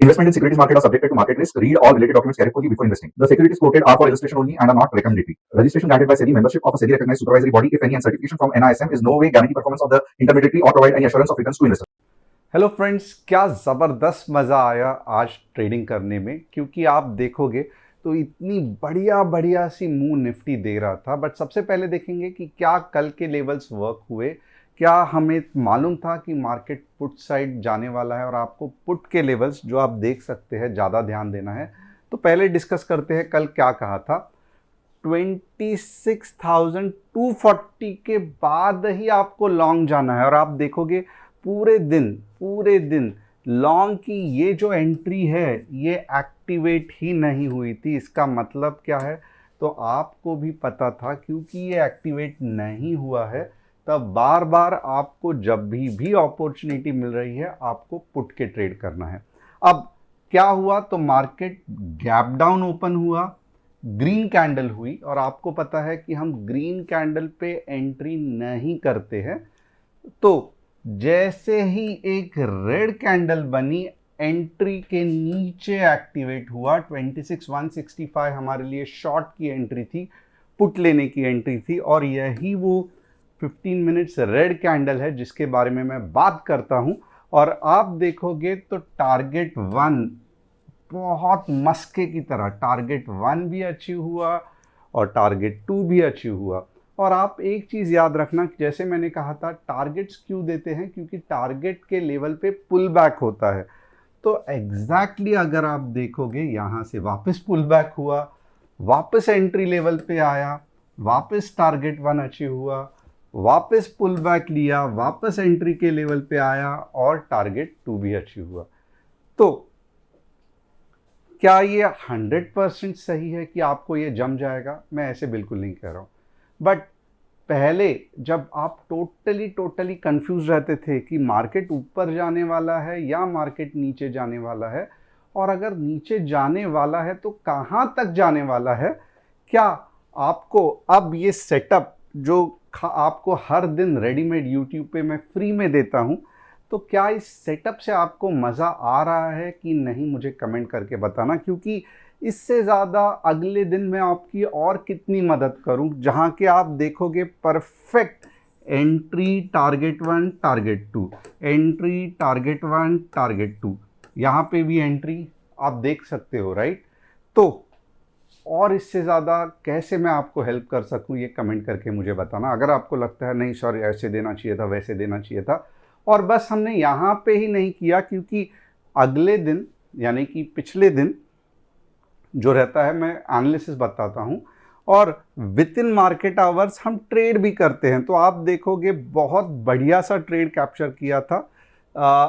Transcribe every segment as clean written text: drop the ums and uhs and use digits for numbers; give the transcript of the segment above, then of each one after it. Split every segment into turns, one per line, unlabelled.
Investment in securities market are subjected to market risk. Read all related documents carefully before investing. The securities quoted are for illustration only and are not recommendatory. Registration granted by SEBI. Membership of a SEBI recognized supervisory body, if any, and certification from NISM is no way guarantee performance of the intermediary or provide any assurance of returns to investors.
Hello friends, क्या ज़बरदस्त मज़ा आया आज trading करने में, क्योंकि आप देखोगे तो इतनी बढ़िया बढ़िया सी मूव निफ्टी दे रहा था। बट सबसे पहले देखेंगे कि क्या कल के लेवल्स वर्क हुए। क्या हमें मालूम था कि मार्केट पुट साइड जाने वाला है, और आपको पुट के लेवल्स जो आप देख सकते हैं ज़्यादा ध्यान देना है। तो पहले डिस्कस करते हैं कल क्या कहा था। 26,240 के बाद ही आपको लॉन्ग जाना है, और आप देखोगे पूरे दिन लॉन्ग की ये जो एंट्री है ये एक्टिवेट ही नहीं हुई थी। इसका मतलब क्या है, तो आपको भी पता था, क्योंकि ये एक्टिवेट नहीं हुआ है तब बार बार आपको जब भी अपॉर्चुनिटी मिल रही है आपको पुट के ट्रेड करना है। अब क्या हुआ, तो मार्केट गैप डाउन ओपन हुआ, ग्रीन कैंडल हुई, और आपको पता है कि हम ग्रीन कैंडल पे एंट्री नहीं करते हैं। तो जैसे ही एक रेड कैंडल बनी, एंट्री के नीचे एक्टिवेट हुआ। 26,165 हमारे लिए शॉर्ट की एंट्री थी, पुट लेने की एंट्री थी, और यही वो 15 मिनट्स रेड कैंडल है जिसके बारे में मैं बात करता हूं। और आप देखोगे तो टारगेट 1 बहुत मस्के की तरह, टारगेट 1 भी अचीव हुआ और टारगेट 2 भी अचीव हुआ। और आप एक चीज़ याद रखना, जैसे मैंने कहा था, टारगेट्स क्यों देते हैं, क्योंकि टारगेट के लेवल पे पुल बैक होता है। तो एग्जैक्टली अगर आप देखोगे यहाँ से वापस पुल बैक हुआ, वापस एंट्री लेवल पे आया, वापस टारगेट 1 अचीव हुआ, वापस पुल बैक लिया, वापस एंट्री के लेवल पे आया, और टारगेट 2 भी अचीव हुआ। तो क्या ये 100% सही है कि आपको ये जम जाएगा? मैं ऐसे बिल्कुल नहीं कह रहा हूँ। बट पहले जब आप टोटली कंफ्यूज रहते थे कि मार्केट ऊपर जाने वाला है या मार्केट नीचे जाने वाला है, और अगर नीचे जाने वाला है तो कहाँ तक जाने वाला है, क्या आपको अब ये सेटअप जो आपको हर दिन रेडीमेड यूट्यूब पे मैं फ्री में देता हूँ, तो क्या इस सेटअप से आपको मज़ा आ रहा है कि नहीं, मुझे कमेंट करके बताना। क्योंकि इससे ज़्यादा अगले दिन मैं आपकी और कितनी मदद करूं, जहां के आप देखोगे perfect entry target 1 target 2, entry target 1 target 2, यहाँ पे भी एंट्री आप देख सकते हो, राइट। तो और इससे ज़्यादा कैसे मैं आपको हेल्प कर सकूं, ये कमेंट करके मुझे बताना। अगर आपको लगता है नहीं सर ऐसे देना चाहिए था, वैसे देना चाहिए था। और बस हमने यहाँ पे ही नहीं किया, क्योंकि अगले दिन यानी कि पिछले दिन जो रहता है मैं एनालिसिस बताता हूं, और विद इन मार्केट आवर्स हम ट्रेड भी करते हैं। तो आप देखोगे बहुत बढ़िया सा ट्रेड कैप्चर किया था।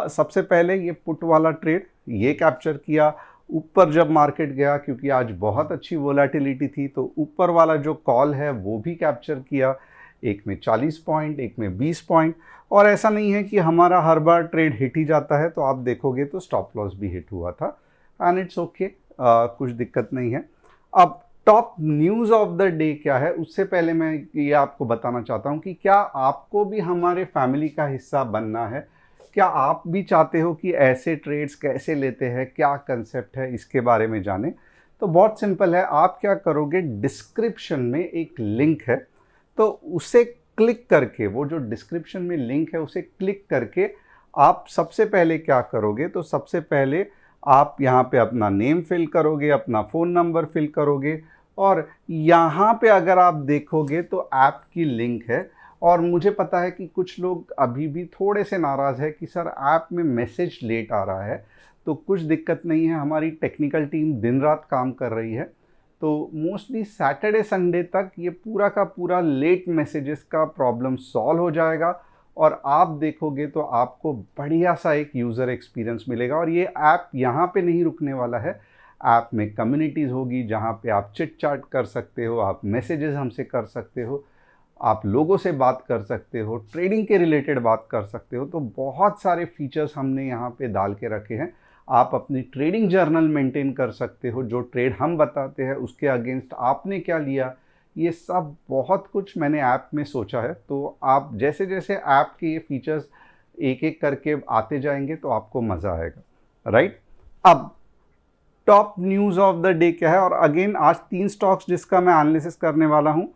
सबसे पहले ये पुट वाला ट्रेड ये कैप्चर किया। ऊपर जब मार्केट गया, क्योंकि आज बहुत अच्छी वोलेटिलिटी थी, तो ऊपर वाला जो कॉल है वो भी कैप्चर किया। एक में 40 पॉइंट, एक में 20 पॉइंट। और ऐसा नहीं है कि हमारा हर बार ट्रेड हिट ही जाता है, तो आप देखोगे तो स्टॉप लॉस भी हिट हुआ था, एंड इट्स ओके, कुछ दिक्कत नहीं है। अब top news of the day क्या है, उससे पहले मैं ये आपको बताना चाहता हूँ कि क्या आपको भी हमारे फैमिली का हिस्सा बनना है। क्या आप भी चाहते हो कि ऐसे ट्रेड्स कैसे लेते हैं, क्या कंसेप्ट है, इसके बारे में जाने। तो बहुत सिंपल है, आप क्या करोगे, डिस्क्रिप्शन में एक लिंक है, तो उसे क्लिक करके, वो जो डिस्क्रिप्शन में लिंक है उसे क्लिक करके आप सबसे पहले क्या करोगे, तो सबसे पहले आप यहाँ पे अपना नेम फिल करोगे, अपना फ़ोन नंबर फिल करोगे, और यहाँ पे अगर आप देखोगे तो ऐप की लिंक है। और मुझे पता है कि कुछ लोग अभी भी थोड़े से नाराज़ है कि सर ऐप में मैसेज लेट आ रहा है। तो कुछ दिक्कत नहीं है, हमारी टेक्निकल टीम दिन रात काम कर रही है। तो मोस्टली सैटरडे संडे तक ये पूरा का पूरा लेट मैसेजेस का प्रॉब्लम सॉल्व हो जाएगा, और आप देखोगे तो आपको बढ़िया सा एक यूज़र एक्सपीरियंस मिलेगा। और ये ऐप यहाँ पे नहीं रुकने वाला है, ऐप में कम्युनिटीज़ होगी जहाँ पे आप चिट चाट कर सकते हो, आप मैसेजेस हमसे कर सकते हो, आप लोगों से बात कर सकते हो, ट्रेडिंग के रिलेटेड बात कर सकते हो। तो बहुत सारे फीचर्स हमने यहाँ पे डाल के रखे हैं। आप अपनी ट्रेडिंग जर्नल मेंटेन कर सकते हो, जो ट्रेड हम बताते हैं उसके अगेंस्ट आपने क्या लिया, ये सब बहुत कुछ मैंने ऐप में सोचा है। तो आप जैसे जैसे ऐप के ये फीचर्स एक एक करके आते जाएंगे तो आपको मज़ा आएगा, राइट। अब top news of the day क्या है, और अगेन आज 3 स्टॉक्स जिसका मैं एनालिसिस करने वाला हूँ।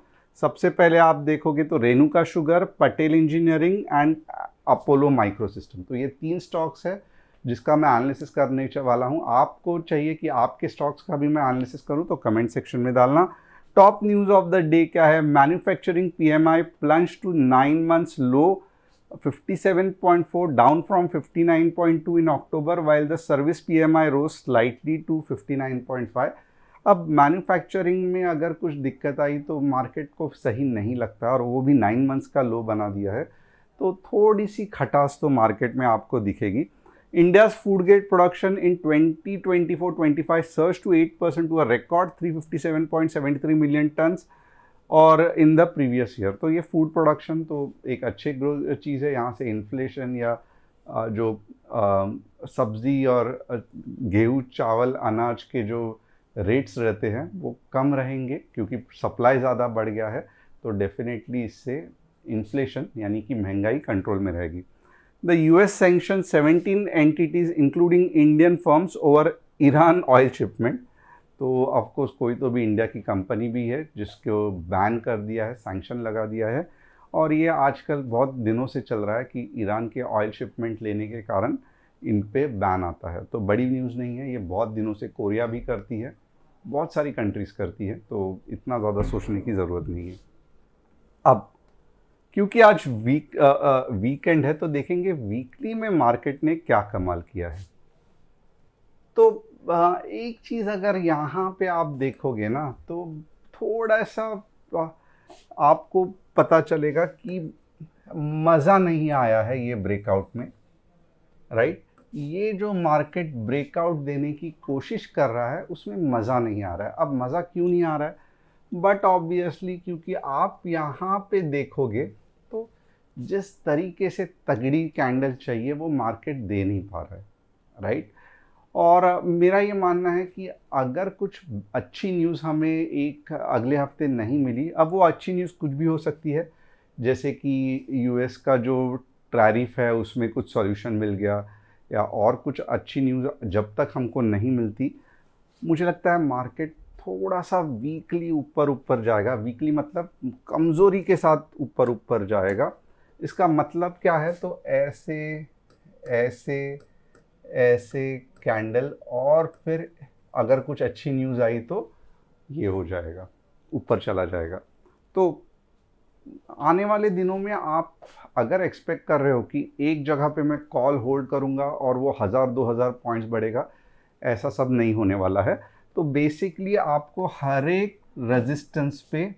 सबसे पहले आप देखोगे तो Renuka sugar, Patel engineering and Apollo micro system. तो ये 3 स्टॉक्स है जिसका मैं एनालिसिस करने वाला हूँ। आपको चाहिए कि आपके स्टॉक्स का भी मैं एनालिसिस करूँ तो कमेंट सेक्शन में डालना। Top news of the day क्या है, manufacturing PMI plunge to 9 months low 57.4, down from 59.2 in October, while the service PMI rose slightly to 59.5। अब मैन्युफैक्चरिंग में अगर कुछ दिक्कत आई तो मार्केट को सही नहीं लगता, और वो भी 9 मंथ्स का लो बना दिया है, तो थोड़ी सी खटास तो मार्केट में आपको दिखेगी। India's food grade production in 2024-25 surged to 8% to a record 357.73 million tons और इन द प्रीवियस ईयर। तो ये फूड प्रोडक्शन तो एक अच्छे ग्रो चीज़ है। यहाँ से इन्फ्लेशन या जो सब्ज़ी और गेहूँ चावल अनाज के जो रेट्स रहते हैं वो कम रहेंगे, क्योंकि सप्लाई ज़्यादा बढ़ गया है। तो डेफिनेटली इससे इन्फ्लेशन यानी कि महंगाई कंट्रोल में रहेगी। The US sanction 17 entities including Indian firms over Iran oil shipment. तो ऑफकोर्स कोई तो भी इंडिया की कंपनी भी है जिसको बैन कर दिया है, सैंक्शन लगा दिया है। और ये आजकल बहुत दिनों से चल रहा है कि ईरान के ऑयल शिपमेंट लेने के कारण इन पे बैन आता है। तो बड़ी न्यूज़ नहीं है, ये बहुत दिनों से कोरिया भी करती है, बहुत सारी कंट्रीज़ करती है, तो इतना ज़्यादा सोचने की ज़रूरत नहीं है। अब क्योंकि आज वीकेंड है तो देखेंगे वीकली में मार्केट ने क्या कमाल किया है। तो एक चीज़ अगर यहाँ पे आप देखोगे ना तो थोड़ा सा आपको पता चलेगा कि मज़ा नहीं आया है ये ब्रेकआउट में, राइट। ये जो मार्केट ब्रेकआउट देने की कोशिश कर रहा है उसमें मज़ा नहीं आ रहा है। अब मज़ा क्यों नहीं आ रहा है, बट ऑब्वियसली क्योंकि आप यहाँ पे देखोगे तो जिस तरीके से तगड़ी कैंडल चाहिए वो मार्केट दे नहीं पा रहा है, राइट। और मेरा ये मानना है कि अगर कुछ अच्छी न्यूज़ हमें एक अगले हफ्ते नहीं मिली, अब वो अच्छी न्यूज़ कुछ भी हो सकती है, जैसे कि यूएस का जो टैरिफ है उसमें कुछ सॉल्यूशन मिल गया, या और कुछ अच्छी न्यूज़ जब तक हमको नहीं मिलती, मुझे लगता है मार्केट थोड़ा सा वीकली ऊपर जाएगा। वीकली मतलब कमज़ोरी के साथ ऊपर जाएगा। इसका मतलब क्या है, तो ऐसे ऐसे ऐसे कैंडल, और फिर अगर कुछ अच्छी न्यूज़ आई तो ये हो जाएगा, ऊपर चला जाएगा। तो आने वाले दिनों में आप अगर एक्सपेक्ट कर रहे हो कि एक जगह पे मैं कॉल होल्ड करूंगा और वो 1000-2000 पॉइंट्स बढ़ेगा, ऐसा सब नहीं होने वाला है। तो बेसिकली आपको हर एक रेजिस्टेंस पे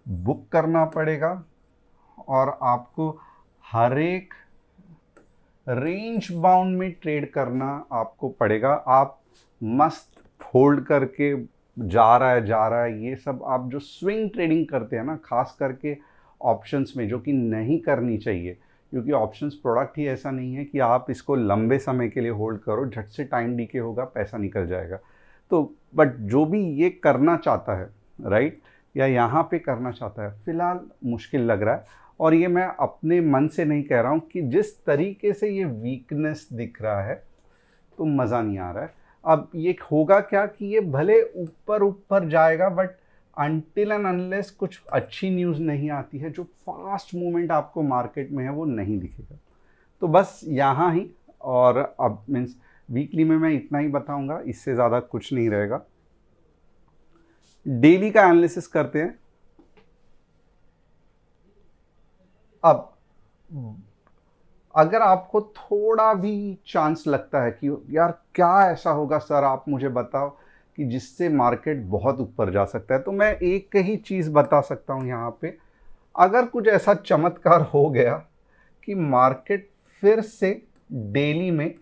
बुक करना पड़ेगा, और आपको हर एक रेंज बाउंड में ट्रेड करना आपको पड़ेगा। आप मस्त होल्ड करके जा रहा है ये सब आप जो स्विंग ट्रेडिंग करते हैं ना, खास करके ऑप्शंस में, जो कि नहीं करनी चाहिए, क्योंकि ऑप्शंस प्रोडक्ट ही ऐसा नहीं है कि आप इसको लंबे समय के लिए होल्ड करो, झट से टाइम डीके होगा, पैसा निकल जाएगा। तो बट जो भी ये करना चाहता है, राइट, या यहाँ पे करना चाहता है, फ़िलहाल मुश्किल लग रहा है। और ये मैं अपने मन से नहीं कह रहा हूँ कि जिस तरीके से ये वीकनेस दिख रहा है तो मज़ा नहीं आ रहा है। अब ये होगा क्या कि ये भले ऊपर जाएगा, बट अनटिल एंड अनलेस कुछ अच्छी न्यूज़ नहीं आती है, जो फास्ट मूवमेंट आपको मार्केट में है वो नहीं दिखेगा। तो बस यहाँ ही, और अब मीन्स वीकली में मैं इतना ही बताऊंगा, इससे ज़्यादा कुछ नहीं रहेगा। डेली का एनालिसिस करते हैं। अब अगर आपको थोड़ा भी चांस लगता है कि यार क्या ऐसा होगा सर, आप मुझे बताओ कि जिससे मार्केट बहुत ऊपर जा सकता है, तो मैं एक ही चीज़ बता सकता हूँ यहाँ पे। अगर कुछ ऐसा चमत्कार हो गया कि मार्केट फिर से डेली में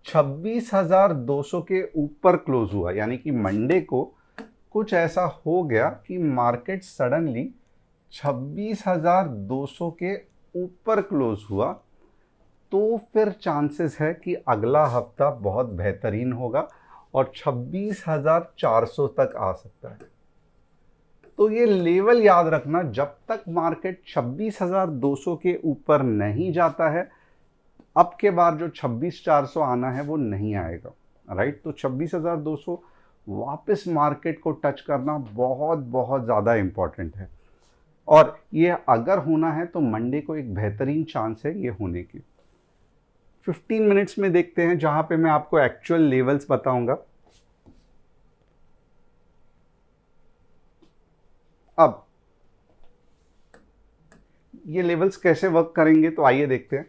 26,200 के ऊपर क्लोज हुआ, यानी कि मंडे को कुछ ऐसा हो गया कि मार्केट सडनली 26,200 के ऊपर क्लोज हुआ, तो फिर चांसेस है कि अगला हफ्ता बहुत बेहतरीन होगा और 26,400 तक आ सकता है। तो ये लेवल याद रखना, जब तक मार्केट 26,200 के ऊपर नहीं जाता है, अब के बाद जो 26,400 आना है वो नहीं आएगा, राइट। तो 26,200 वापस मार्केट को टच करना बहुत बहुत ज़्यादा इम्पॉर्टेंट है, और ये अगर होना है तो मंडे को एक बेहतरीन चांस है ये होने की। 15 मिनट्स में देखते हैं, जहां पे मैं आपको एक्चुअल लेवल्स बताऊंगा। अब ये लेवल्स कैसे वर्क करेंगे, तो आइए देखते हैं।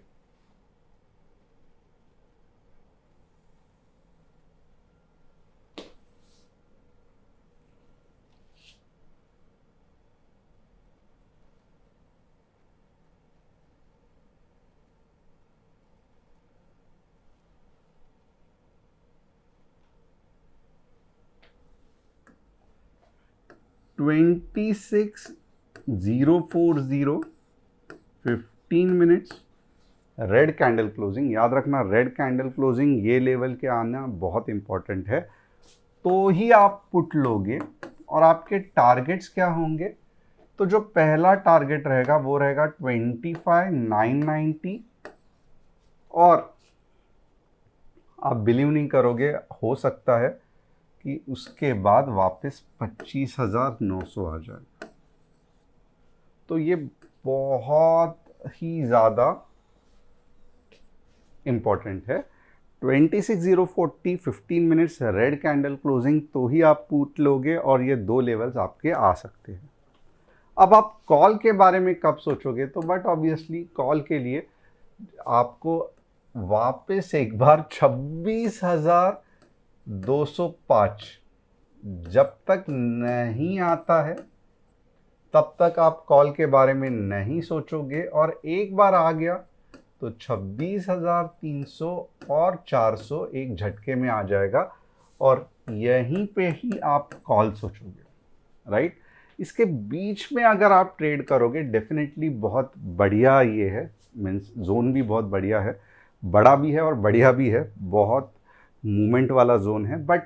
Twenty 040 15 minutes red candle closing. याद रखना, रेड कैंडल क्लोजिंग ये लेवल के आना बहुत इंपॉर्टेंट है, तो ही आप पुट लोगे। और आपके टारगेट्स क्या होंगे, तो जो पहला टारगेट रहेगा वो रहेगा 25,990, और आप बिलीव नहीं करोगे, हो सकता है कि उसके बाद वापस 25,900 आ जाए। तो ये बहुत ही ज़्यादा इम्पॉर्टेंट है। 26,040 15 मिनट्स रेड कैंडल क्लोजिंग, तो ही आप पुट लोगे, और ये दो लेवल्स आपके आ सकते हैं। अब आप कॉल के बारे में कब सोचोगे, तो बट ऑब्वियसली कॉल के लिए आपको वापस एक बार 26,205 जब तक नहीं आता है तब तक आप कॉल के बारे में नहीं सोचोगे, और एक बार आ गया तो 26,300 और 400 एक झटके में आ जाएगा, और यहीं पे ही आप कॉल सोचोगे, राइट। इसके बीच में अगर आप ट्रेड करोगे, डेफिनेटली बहुत बढ़िया ये है, मीन्स जोन भी बहुत बढ़िया है, बड़ा भी है और बढ़िया भी है, बहुत मूवमेंट वाला जोन है। बट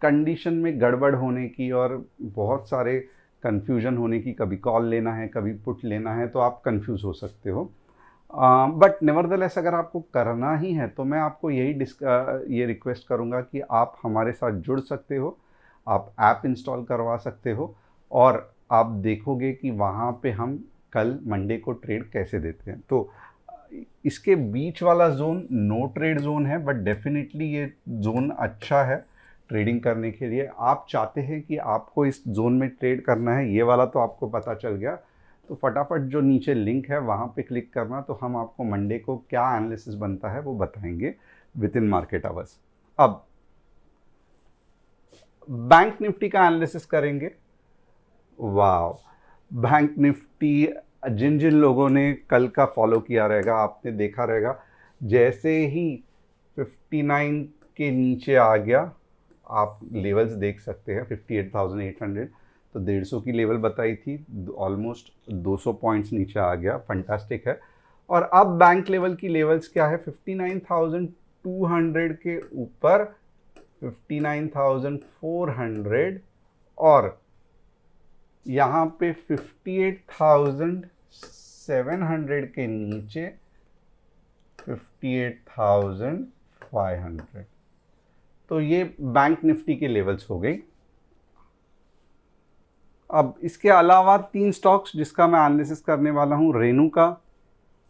कंडीशन में गड़बड़ होने की और बहुत सारे कन्फ्यूजन होने की, कभी कॉल लेना है कभी पुट लेना है, तो आप कंफ्यूज हो सकते हो। बट नेवरदलेस अगर आपको करना ही है तो मैं आपको ये रिक्वेस्ट करूँगा कि आप हमारे साथ जुड़ सकते हो, आप ऐप इंस्टॉल करवा सकते हो, और आप देखोगे कि वहाँ पे हम कल मंडे को ट्रेड कैसे देते हैं। तो इसके बीच वाला जोन नो ट्रेड जोन है, बट डेफिनेटली ये जोन अच्छा है ट्रेडिंग करने के लिए। आप चाहते हैं कि आपको इस जोन में ट्रेड करना है, ये वाला तो आपको पता चल गया, तो फटाफट जो नीचे लिंक है वहाँ पे क्लिक करना, तो हम आपको मंडे को क्या एनालिसिस बनता है वो बताएंगे विद इन मार्केट आवर्स। अब बैंक निफ्टी का एनालिसिस करेंगे। वाह, बैंक निफ्टी, जिन जिन लोगों ने कल का फॉलो किया रहेगा, आपने देखा रहेगा जैसे ही 59 के नीचे आ गया, आप लेवल्स देख सकते हैं 58,800, तो 150 की लेवल बताई थी, ऑलमोस्ट 200 पॉइंट्स नीचे आ गया, फंटास्टिक है। और अब बैंक लेवल की लेवल्स क्या है, 59,200 के ऊपर 59,400, और यहाँ पे 58,700 के नीचे 58,500। तो ये बैंक निफ्टी के लेवल्स हो गई। अब इसके अलावा 3 स्टॉक्स जिसका मैं एनालिसिस करने वाला हूँ। रेनू का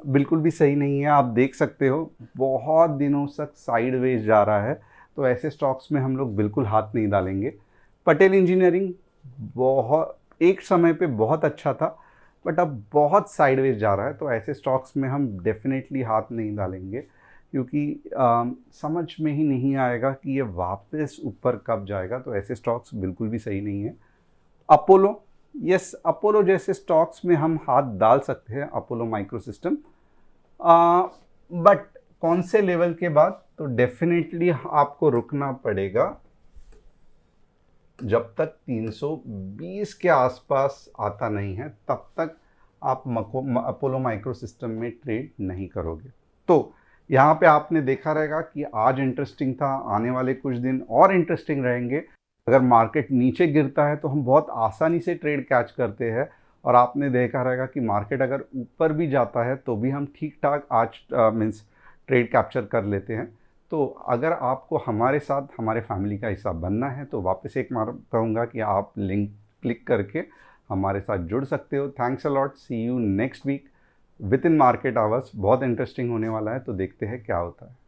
बिल्कुल भी सही नहीं है, आप देख सकते हो बहुत दिनों तक साइडवेज जा रहा है, तो ऐसे स्टॉक्स में हम लोग बिल्कुल हाथ नहीं डालेंगे। पटेल इंजीनियरिंग बहुत एक समय पे बहुत अच्छा था, बट अब बहुत साइडवेज जा रहा है, तो ऐसे स्टॉक्स में हम डेफिनेटली हाथ नहीं डालेंगे, क्योंकि समझ में ही नहीं आएगा कि ये वापस ऊपर कब जाएगा, तो ऐसे स्टॉक्स बिल्कुल भी सही नहीं है। अपोलो, यस, अपोलो जैसे स्टॉक्स में हम हाथ डाल सकते हैं, अपोलो माइक्रो सिस्टम, बट कौन से लेवल के बाद, तो डेफिनेटली आपको रुकना पड़ेगा जब तक 320 के आसपास आता नहीं है, तब तक आप अपोलो माइक्रो सिस्टम में ट्रेड नहीं करोगे। तो यहाँ पे आपने देखा रहेगा कि आज इंटरेस्टिंग था, आने वाले कुछ दिन और इंटरेस्टिंग रहेंगे। अगर मार्केट नीचे गिरता है तो हम बहुत आसानी से ट्रेड कैच करते हैं, और आपने देखा रहेगा कि मार्केट अगर ऊपर भी जाता है तो भी हम ठीक ठाक आज मीन्स ट्रेड कैप्चर कर लेते हैं। तो अगर आपको हमारे साथ हमारे फैमिली का हिस्सा बनना है तो वापस एक बार कहूँगा कि आप लिंक क्लिक करके हमारे साथ जुड़ सकते हो। Thanks a lot, see you next week with in market hours. बहुत इंटरेस्टिंग होने वाला है, तो देखते हैं क्या होता है।